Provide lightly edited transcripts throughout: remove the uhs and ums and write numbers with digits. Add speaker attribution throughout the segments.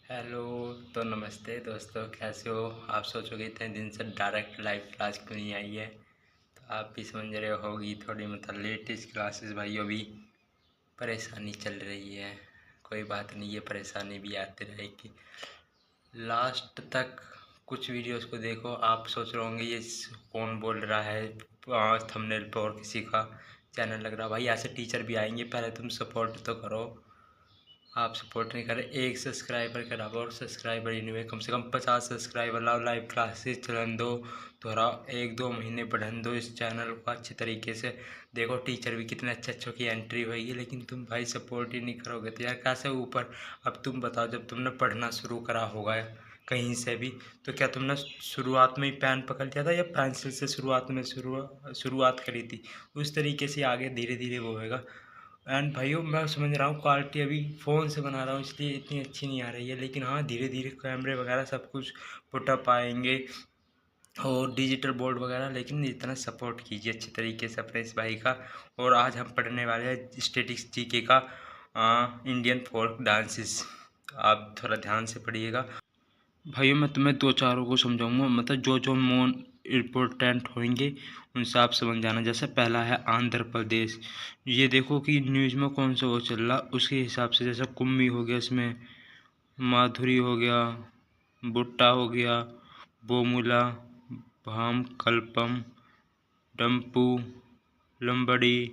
Speaker 1: Hello. तो नमस्ते दोस्तों, कैसे हो आप? सोचोगे इतने दिन से डायरेक्ट लाइव क्लास क्यों नहीं आई है, तो आप भी समझ रहे होगी थोड़ी मतलब लेटेस्ट क्लासेस भाई अभी परेशानी चल रही है। कोई बात नहीं, ये परेशानी भी आती रहेगी। लास्ट तक कुछ वीडियोस को देखो। आप सोच रहे होंगे ये कौन बोल रहा है थंबनेल पर और किसी का चैनल लग रहा। भाई ऐसे टीचर भी आएंगे, पहले तुम सपोर्ट तो करो। आप सपोर्ट नहीं कर रहे, एक सब्सक्राइबर के अलावा और सब्सक्राइबर ही नहीं हुए, कम से कम 50 सब्सक्राइबर लाओ, लाइव क्लासेस चलन दो, थोड़ा 1-2 महीने बढ़न दो इस चैनल को अच्छे तरीके से। देखो टीचर भी कितने अच्छे अच्छों की एंट्री होगी, लेकिन तुम भाई सपोर्ट ही नहीं करोगे तो यार कैसे ऊपर। अब तुम बताओ, जब तुमने पढ़ना शुरू करा होगा कहीं से भी, तो क्या तुमने शुरुआत में ही पेन पकड़ लिया था या पेंसिल से शुरुआत में शुरुआत करी थी? उस तरीके से आगे धीरे धीरे वो होएगा। एंड भाइयों मैं समझ रहा हूँ क्वालिटी अभी फ़ोन से बना रहा हूँ इसलिए इतनी अच्छी नहीं आ रही है, लेकिन हाँ धीरे धीरे कैमरे वगैरह सब कुछ पुटअप आएंगे और डिजिटल बोर्ड वगैरह। लेकिन इतना सपोर्ट कीजिए अच्छे तरीके से अपने इस भाई का। और आज हम पढ़ने वाले हैं स्टैटिक्स जीके का इंडियन फोक डांसेस। आप थोड़ा ध्यान से पढ़िएगा भाइयों। मैं तुम्हें दो चारों को समझाऊंगा, मतलब जो जो मोन इम्पोर्टेंट होंगे उनसे आप समझ जाना। जैसे पहला है आंध्र प्रदेश। ये देखो कि न्यूज़ में कौन सा वो चल रहा, उसके हिसाब से जैसे कुम्मी हो गया, इसमें माधुरी हो गया, बुट्टा हो गया, बोमुला, भाम कल्पम, डम्पू, लंबड़ी,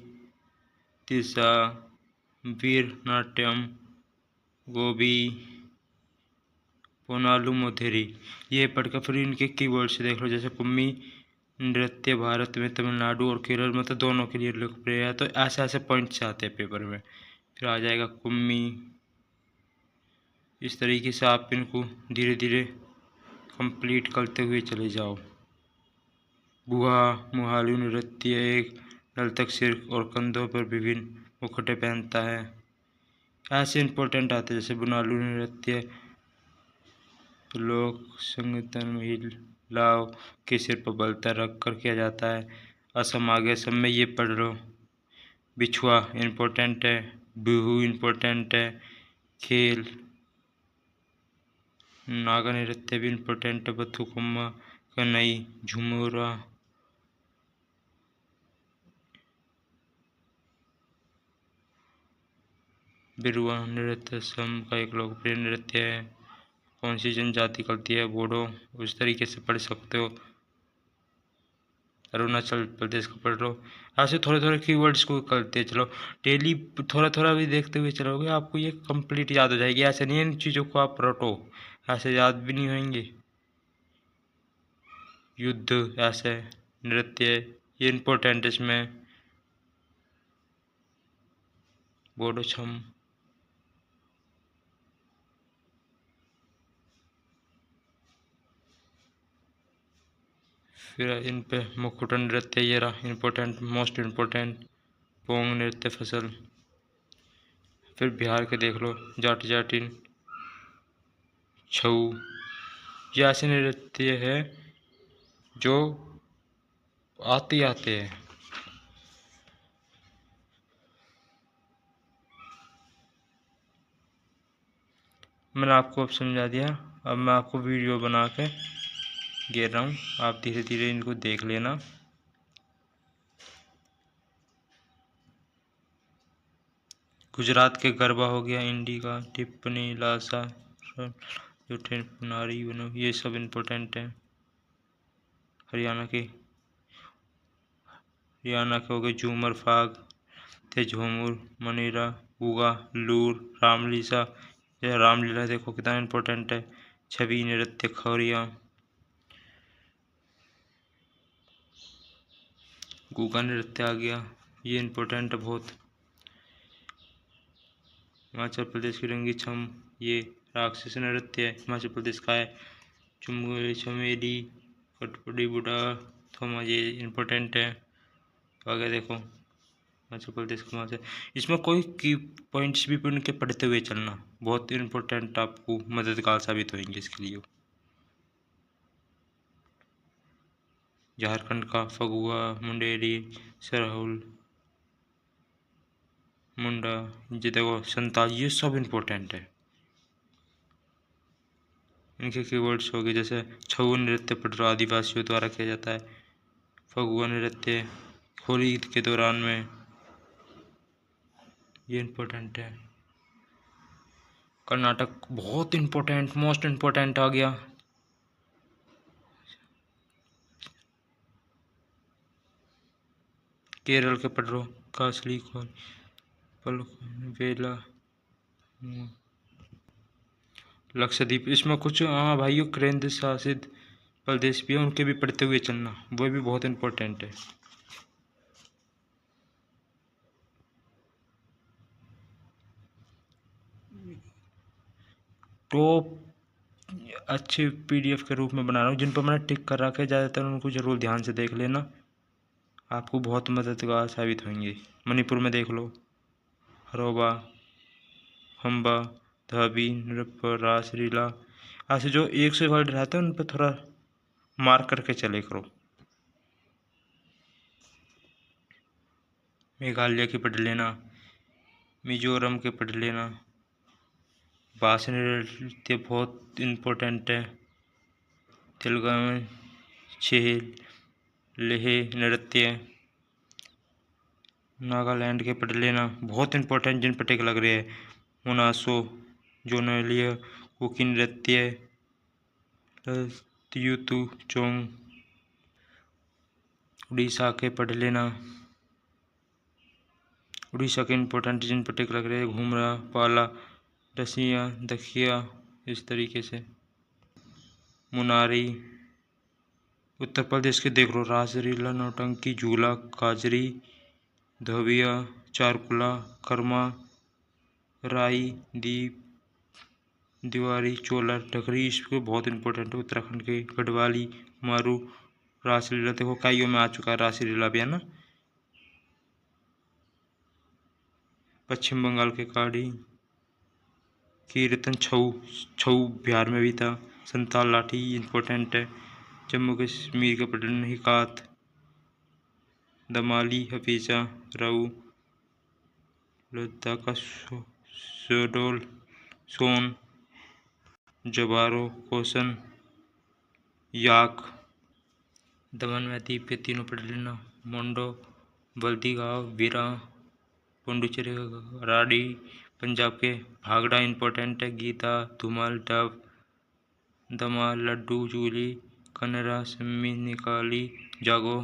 Speaker 1: तिसा, वीर नाट्यम, गोबी, पोनालू मोथेरी। ये पढ़कर फिर इनके कीवर्ड से देख लो। जैसे कुम्मी नृत्य भारत में तमिलनाडु और केरल मतलब दोनों के लिए लोकप्रिय है, तो ऐसे ऐसे पॉइंट्स आते हैं पेपर में। फिर आ जाएगा कुम्मी। इस तरीके से आप इनको धीरे धीरे कंप्लीट करते हुए चले जाओ। गुहा मुहालू नृत्य एक नर्तक सिर और कंधों पर विभिन्न मुखौटे पहनता है। ऐसे इंपॉर्टेंट आते हैं जैसे बुनालू नृत्य लोक संगठन महिलाओं के सिर पर बलता रख कर किया जाता है। असम आगे सब में ये पढ़ लो। बिछुआ इम्पोर्टेंट है, बिहू इम्पोर्टेंट है, खेल नागा नृत्य भी इम्पोर्टेंट है, बथुकम्मा कनई झुमुरा। बिरुआ नृत्य असम का एक लोकप्रिय नृत्य है। कौन सी जनजाति करती है? बोडो। उस तरीके से पढ़ सकते हो। अरुणाचल प्रदेश का पढ़ लो। ऐसे थोड़े थोड़े कीवर्ड्स को करते चलो, डेली थोड़ा थोड़ा भी देखते हुए चलोगे आपको ये कंप्लीट याद हो जाएगी। ऐसे नहीं इन चीज़ों को आप रटो, ऐसे याद भी नहीं होंगे। युद्ध ऐसे नृत्य ये इम्पोर्टेंट इसमें। बोडो छम। फिर इन पे मुकुट नृत्य ये रहा इम्पोर्टेंट, मोस्ट इम्पोर्टेंट। पोंग नृत्य फसल। फिर बिहार के देख लो, जाट जाटिन, छऊ। ये ऐसे नृत्य है जो आते आते हैं। मैंने आपको अब समझा दिया। अब मैं आपको वीडियो बना के दे रहा हूँ, आप धीरे धीरे इनको देख लेना। गुजरात के गरबा हो गया, इंडिका, टिप्पणी, लासा, जो पुनारी बनो, ये सब इम्पोर्टेंट है। हरियाणा के हो गए झूमर फाग, तेझूमुर, मनीरा, उगा, लूर, रामलीसा। यह रामलीला देखो कितना इम्पोर्टेंट है। छवि नृत्य खौरिया, गूगा नृत्य आ गया, ये इम्पोर्टेंट है बहुत। हिमाचल प्रदेश की रंगी छम, ये राक्षस नृत्य है, हिमाचल प्रदेश का है। चुमगली चमेली, कटपड़ी बुढ़ा थोमा, ये इम्पोर्टेंट है। आगे देखो हिमाचल प्रदेश का हिमाचल, इसमें कोई की पॉइंट्स भी उनके पढ़ते हुए चलना, बहुत इम्पोर्टेंट आपको मददगार साबित होंगे इसके लिए। झारखंड का फगुआ, मुंडेरी, सरहुल, मुंडा, ये देखो संताल, ये सब इम्पोर्टेंट है। इनके कीवर्ड्स हो गए, जैसे छऊ नृत्य पटरा आदिवासियों द्वारा किया जाता है। फगुआ नृत्य होली के दौरान में, ये इम्पोर्टेंट है। कर्नाटक बहुत इम्पोर्टेंट, मोस्ट इम्पोर्टेंट आ गया। केरल के पटरो कासली पल वेला लक्षद्वीप, इसमें कुछ हाँ भाइयों केंद्र शासित प्रदेश भी है, उनके भी पढ़ते हुए चलना, वो भी बहुत इम्पोर्टेंट है। टॉप अच्छे पीडीएफ के रूप में बना रहा हूँ, जिन पर मैंने टिक कर रखा है ज़्यादातर, उनको जरूर ध्यान से देख लेना, आपको बहुत मददगार साबित होंगे। मणिपुर में देख लो, हरोबा, हम्बा, धाबी, नृत्य, रासलीला, ऐसे जो एक से वर्ड रहते हैं उन पर थोड़ा मार्क करके चले करो। मेघालय की पढ़ लेना, मिजोरम के पढ़ लेना। भाषा नृत्य बहुत इम्पोर्टेंट है। तेलंगाना छेल लेह नृत्य, नागालैंड के पढ़ लेना, बहुत इम्पोर्टेंट, जिन पर टिक लग रहे हैं। मोनासो जोनालिया कुकी नृत्य, त्यूतु चोंग। उड़ीसा के पढ़ लेना, उड़ीसा के इम्पोर्टेंट, जिन पर टिक लग रहे हैं। घूमरा पाला रसिया दखिया, इस तरीके से। मुनारी उत्तर प्रदेश के देख लो, रासलीला, नौटंकी, झूला, काजरी, धोबिया, चारकुला, कर्मा, राई, दीप, दिवारी, चोलर, डगरी, इसके बहुत इंपॉर्टेंट है। उत्तराखंड के गढ़वाली, मारू, रासलीला देखो काइयों में आ चुका है रासलीला भी, है ना। पश्चिम बंगाल के काड़ी, कीर्तन, छऊ, छऊ बिहार में भी था। संताल लाठी इम्पोर्टेंट है। जम्मू कश्मीर के पटन हिकात, दमाली, हफीजा, राऊ, लद्दाख का शोडोल, सोन, जबारो, कोसन, याक। दमन में द्वीप के तीनों पढ़ लेना, मोंडो, बल्दी गाँव, बीरा, पुंडुचेरी, राडी। पंजाब के भागड़ा इम्पोर्टेंट है। गीता, धुमाल, डब, दमाल, लड्डू, जूली, कनरा, सम्मी, निकाली, जागो।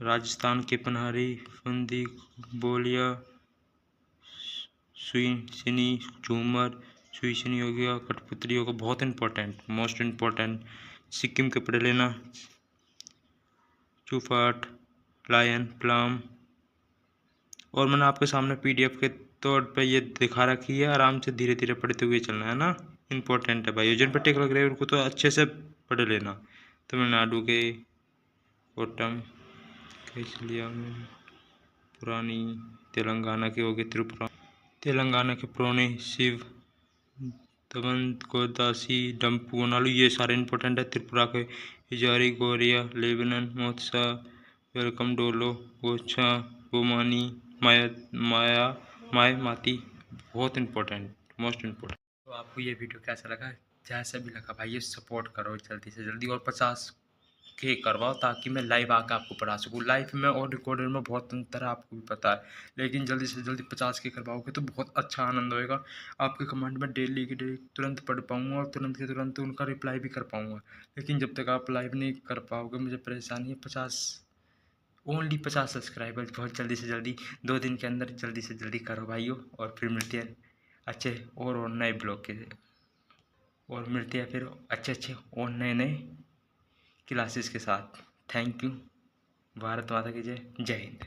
Speaker 1: राजस्थान के पनहारी, फंदी, बोलिया, सुईसनी, झूमर, सुईसनी हो गया, कठपुतली हो गया, बहुत इंपॉर्टेंट, मोस्ट इम्पोर्टेंट। सिक्किम के पढ़ लेना, चुफाट, लायन, प्लाम। और मैंने आपके सामने पीडीएफ के तौर पे ये दिखा रखी है, आराम से धीरे धीरे पढ़ते हुए चलना है ना, इम्पोर्टेंट है भाई। जिन पर टिक लग रहे हैं उनको तो अच्छे से पढ़ लेना। तमिलनाडु के कोट्टम, केसलिया में पुरानी, तेलंगाना के हो गए त्रिपुरा, तेलंगाना के पुराने शिव, तबंत, गोदासी, डम्पू, ओनालू, ये सारे इंपॉर्टेंट है। त्रिपुरा के हिजारी, गोरिया, लेबनन, मोत्सा, वेलकम, डोलो, गोछा, गोमानी, माया माय माती, बहुत इम्पोर्टेंट, मोस्ट इम्पोर्टेंट। तो आपको ये वीडियो कैसा लगा? जैसा भी लगा भाई ये सपोर्ट करो जल्दी से जल्दी, और 50 के करवाओ, ताकि मैं लाइव आकर आपको पढ़ा सकूँ। लाइव में और रिकॉर्डेड में बहुत अंतर है, आपको भी पता है, लेकिन जल्दी से जल्दी 50 के करवाओगे तो बहुत अच्छा आनंद होएगा। आपके कमेंट में डेली की डेली तुरंत पढ़ पाऊँगा, और तुरंत के तुरंत उनका रिप्लाई भी कर पाऊँगा। लेकिन जब तक आप लाइव नहीं कर पाओगे मुझे परेशानी है। 50 ओनली 50 सब्सक्राइबर्स बहुत जल्दी से जल्दी 2 दिन के अंदर जल्दी से जल्दी करो भाइयों, और फिर मिलते हैं अच्छे और नए ब्लॉग के, और मिलते हैं फिर अच्छे और नए क्लासेस के साथ। Thank you. भारत माता की जय। जय हिंद।